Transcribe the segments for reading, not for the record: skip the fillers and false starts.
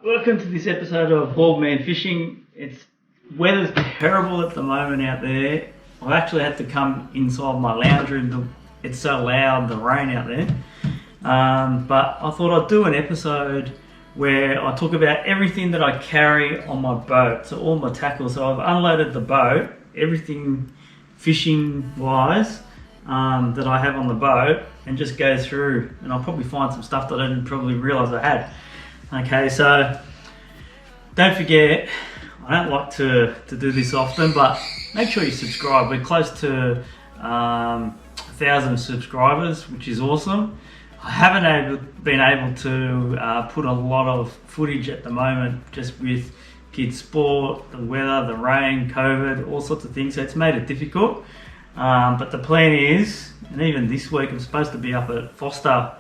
Welcome to this episode of BaldMan Fishing. Weather's terrible at the moment out there. I've actually had to come inside my lounge room. It's so loud, the rain out there. But I thought I'd do an episode where I talk about everything that I carry on my boat. So all my tackle. So I've unloaded the boat, everything fishing wise that I have on the boat, and just go through, and I'll probably find some stuff that I didn't probably realise I had. Okay, so don't forget, I don't like to do this often, but make sure you subscribe. We're close to 1,000 subscribers, which is awesome. I haven't been able to put a lot of footage at the moment, just with kids' sport, the weather, the rain, COVID, all sorts of things, so it's made it difficult. But the plan is, and even this week, I'm supposed to be up at Foster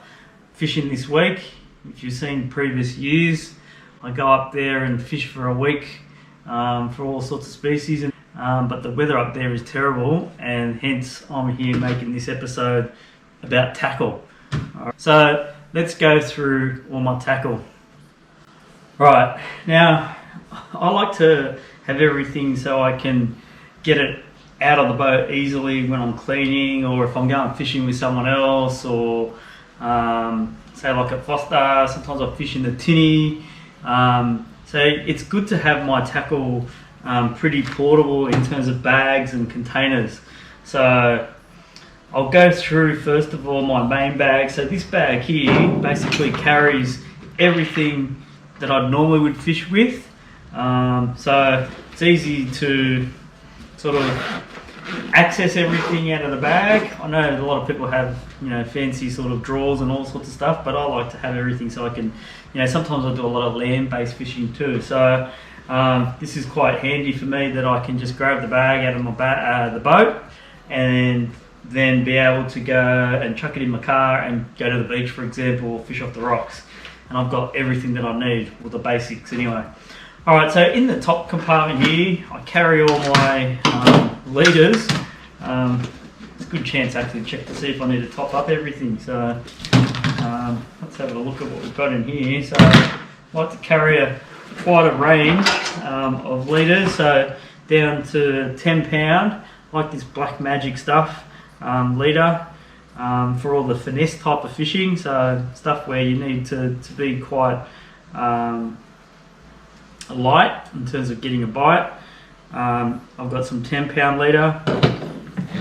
fishing this week. If you've seen previous years, I go up there and fish for a week for all sorts of species. But the weather up there is terrible, and hence I'm here making this episode about tackle. Right, so let's go through all my tackle. Right, now I like to have everything so I can get it out of the boat easily when I'm cleaning, or if I'm going fishing with someone else, or say like at Foster, sometimes I fish in the tinny. So it's good to have my tackle pretty portable in terms of bags and containers. So I'll go through first of all my main bag. So this bag here basically carries everything that I normally would fish with. So it's easy to sort of access everything out of the bag. I know a lot of people have, fancy sort of drawers and all sorts of stuff, but I like to have everything so I can, sometimes I do a lot of land-based fishing too. So this is quite handy for me, that I can just grab the bag out of my the boat, and then be able to go and chuck it in my car and go to the beach, for example, or fish off the rocks. And I've got everything that I need, or the basics anyway. Alright, so in the top compartment here, I carry all my leaders. It's a good chance actually to check to see if I need to top up everything. So let's have a look at what we've got in here. So I like to carry quite a range of leaders, so down to 10 pound, like this Black Magic stuff leader for all the finesse type of fishing, so stuff where you need to be quite light in terms of getting a bite. I've got some 10 pound leader.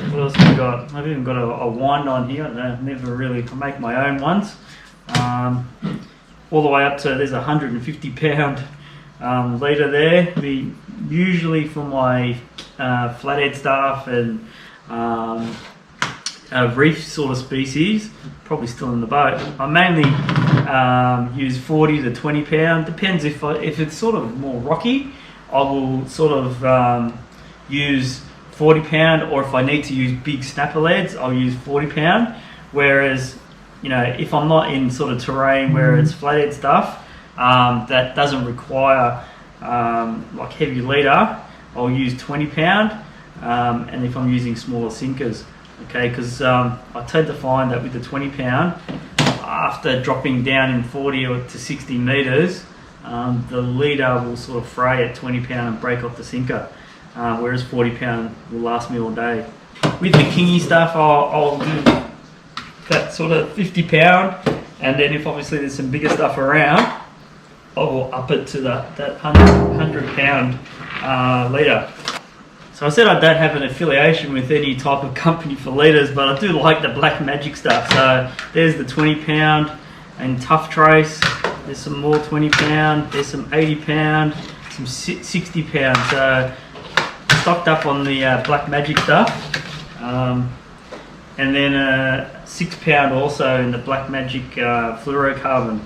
What else have I got? I've even got a wind on here. I make my own ones. All the way up to, there's a 150 pound leader there. Usually for my flathead stuff and reef sort of species, probably still in the boat. I mainly use 40 to 20 pound. Depends if it's sort of more rocky, I will sort of use 40 pound, or if I need to use big snapper leads, I'll use 40 pound. Whereas, if I'm not in sort of terrain where it's flathead stuff that doesn't require like heavy leader, I'll use 20 pound. And if I'm using smaller sinkers, okay, because I tend to find that with the 20 pound, after dropping down in 40 or to 60 meters, the leader will sort of fray at 20 pound and break off the sinker, whereas 40 pound will last me all day. With the kingy stuff, I'll do that sort of 50 pound, and then if obviously there's some bigger stuff around, I will up it to that 100 pound leader. So I said I don't have an affiliation with any type of company for leaders, but I do like the Black Magic stuff. So there's the 20 pound and Tough Trace. There's some more 20 pound. There's some 80 pound, some 60 pound. So stocked up on the Black Magic stuff. And then 6 pound also in the Black Magic fluorocarbon.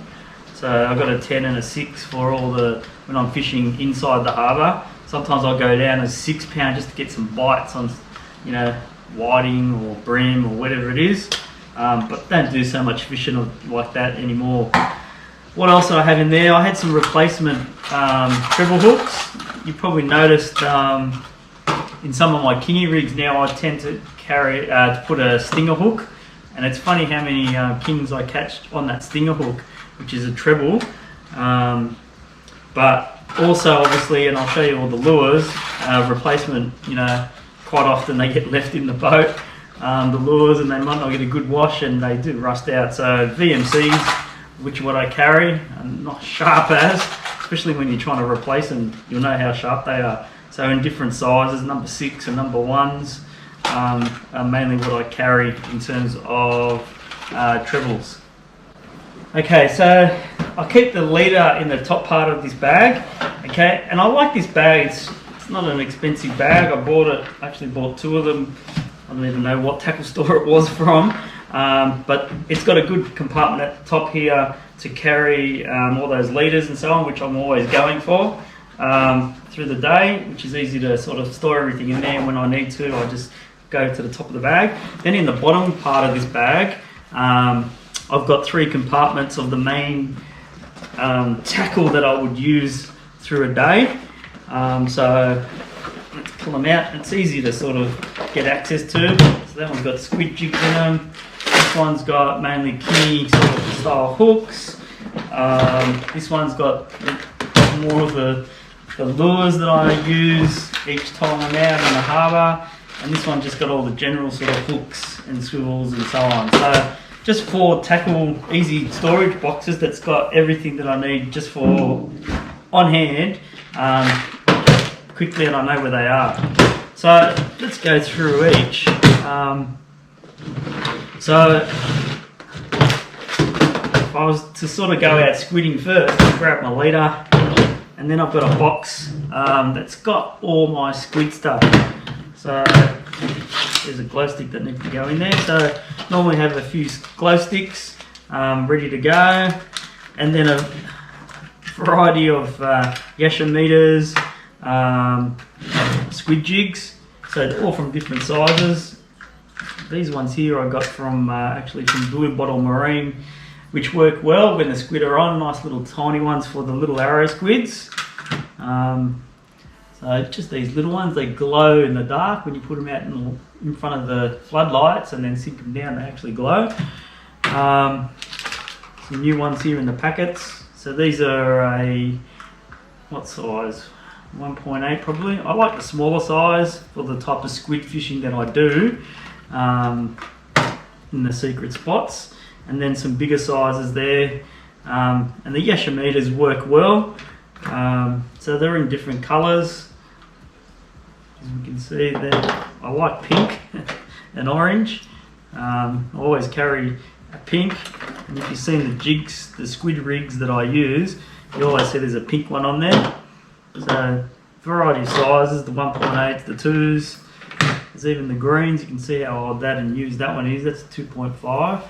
So I've got a 10 and a 6 for when I'm fishing inside the harbour. Sometimes I'll go down as 6 pound just to get some bites on, whiting or bream or whatever it is. But don't do so much fishing like that anymore. What else do I have in there? I had some replacement treble hooks. You probably noticed in some of my kingy rigs now, I tend to carry to put a stinger hook, and it's funny how many kings I catch on that stinger hook, which is a treble. But also obviously, and I'll show you all the lures, replacement, you know, quite often they get left in the boat, the lures, and they might not get a good wash and they do rust out. So VMCs, which are what I carry, are not sharp as, especially when you're trying to replace them, you'll know how sharp they are. So in different sizes, number 6 and number 1s are mainly what I carry in terms of trebles. Okay, so I keep the leader in the top part of this bag, okay, and I like this bag. It's not an expensive bag. I bought it, actually bought 2 of them. I don't even know what tackle store it was from, but it's got a good compartment at the top here to carry all those leaders and so on, which I'm always going for through the day, which is easy to sort of store everything in there. When I need to, I just go to the top of the bag. Then in the bottom part of this bag, I've got 3 compartments of the main tackle that I would use through a day. So let's pull them out. It's easy to sort of get access to. So that one's got squid jigs in them. This one's got mainly kingy sort of style hooks. This one's got more of the lures that I use each time I'm out in the harbour. And this one just got all the general sort of hooks and swivels and so on. So just 4 tackle easy storage boxes that's got everything that I need just for on hand quickly, and I know where they are. So let's go through each. So if I was to sort of go out squidding first, I'll grab my leader, and then I've got a box that's got all my squid stuff. So there's a glow stick that needs to go in there. So normally have a few glow sticks ready to go, and then a variety of yasha meters, squid jigs. So all from different sizes. These ones here I got from actually from Blue Bottle Marine, which work well when the squid are on. Nice little tiny ones for the little arrow squids. So just these little ones, they glow in the dark when you put them out in front of the floodlights, and then sink them down, they actually glow. Some new ones here in the packets. So these are a, what size? 1.8 probably. I like the smaller size for the type of squid fishing that I do in the secret spots. And then some bigger sizes there. And the yasha meters work well. So they're in different colours. As we can see there, I like pink and orange. I always carry a pink, and if you've seen the jigs, the squid rigs that I use, you always see there's a pink one on there. So variety of sizes, the 1.8s, the 2s, there's even the greens. You can see how old that and used that one is. That's a 2.5.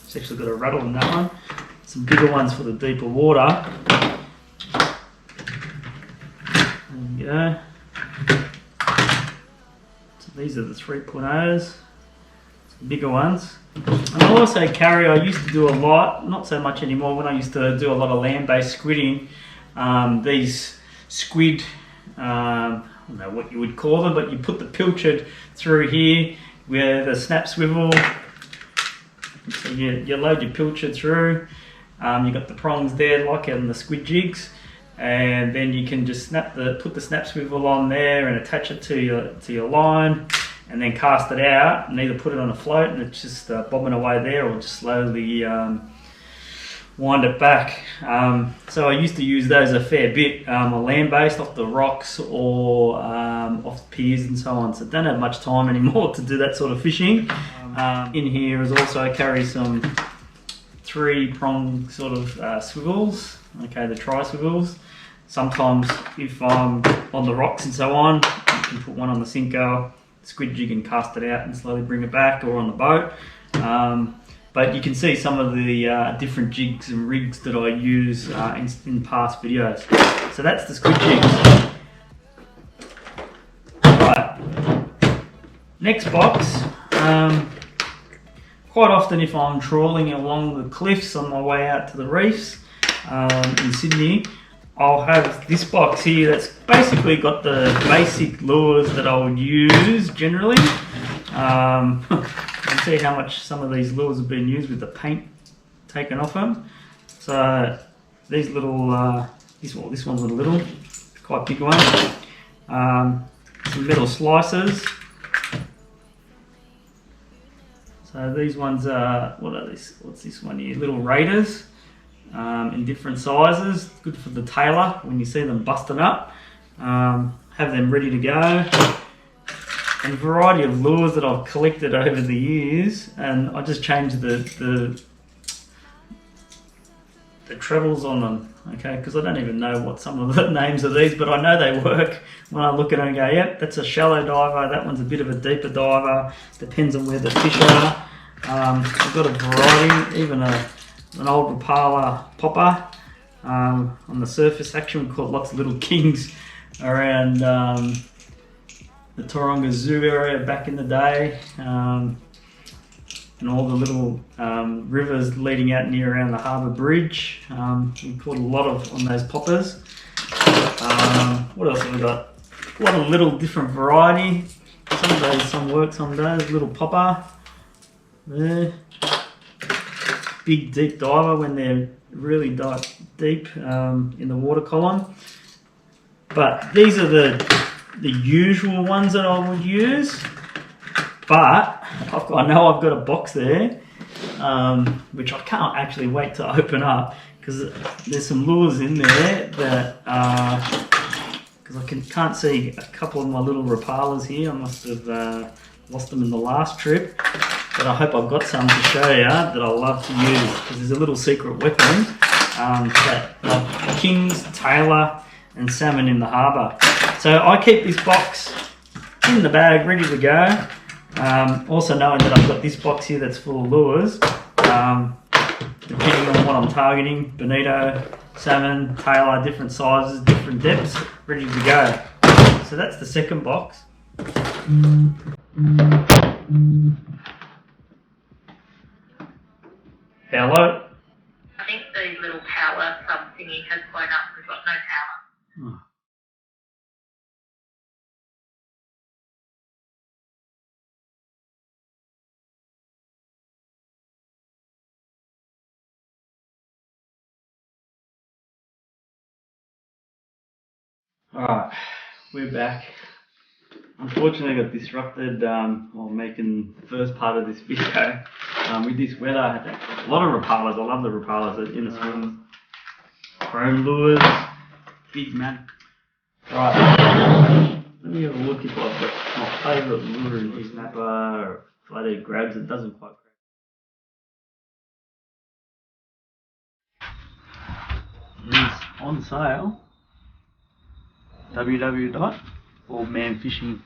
It's actually got a rattle in that one. Some bigger ones for the deeper water. There you go. So these are the 3.0s, some bigger ones. And I also carry, I used to do a lot, not so much anymore, when I used to do a lot of land-based squidding, these squid, I don't know what you would call them, but you put the pilchard through here with a snap swivel. So you load your pilchard through, you've got the prongs there like in the squid jigs, and then you can just put the snap swivel on there and attach it to your line, and then cast it out and either put it on a float and it's just bobbing away there, or just slowly wind it back. So I used to use those a fair bit on land-based, off the rocks or off the piers and so on. So I don't have much time anymore to do that sort of fishing. In here is also I carry some 3-prong sort of swivels, okay, the tri-swivels. Sometimes if I'm on the rocks and so on, you can put one on the sinker, squid jig, and cast it out and slowly bring it back, or on the boat. But you can see some of the different jigs and rigs that I use in past videos. So that's the squid jigs. Right, next box. Quite often if I'm trawling along the cliffs on my way out to the reefs in Sydney, I'll have this box here that's basically got the basic lures that I would use generally. You can see how much some of these lures have been used with the paint taken off them. So these little This one's a little, quite big one. Some metal slicers. So these ones are, what are these? What's this one here? Little raiders in different sizes. Good for the tailor when you see them busting up. Have them ready to go. And a variety of lures that I've collected over the years, and I just changed the trebles on them, okay, because I don't even know what some of the names of these, but I know they work when I look at them and go, yep, that's a shallow diver, that one's a bit of a deeper diver, depends on where the fish are. I've got a variety, even an old Rapala popper on the surface. Actually, we caught lots of little kings around the Taronga Zoo area back in the day, and all the little rivers leading out near around the harbour bridge. We caught a lot on those poppers. What else have we got? A lot of little different variety. Some days some work, some days. Little popper there. Big deep diver when they're really deep in the water column. But these are the usual ones that I would use. But I know I've got a box there, which I can't actually wait to open up, because there's some lures in there that, because I can't see a couple of my little Rapalas here. I must have lost them in the last trip, but I hope I've got some to show you that I love to use, because there's a little secret weapon that like kings, tailor, and salmon in the harbour. So I keep this box in the bag, ready to go. Also knowing that I've got this box here that's full of lures, depending on what I'm targeting, bonito, salmon, tailor, different sizes, different depths, ready to go. So that's the second box. Hello? I think the little power sub thingy has blown up. We've got no power. Oh. Alright, we're back. Unfortunately I got disrupted while making the first part of this video. With this weather, I had a lot of Rapalas. I love the Rapalas in the swim. Chrome lures, big man. Right, let me have a look if I've got my favourite lure in here. Snapper or flathead grabs. It doesn't quite grab. It is on sale. www.BaldManFishing.com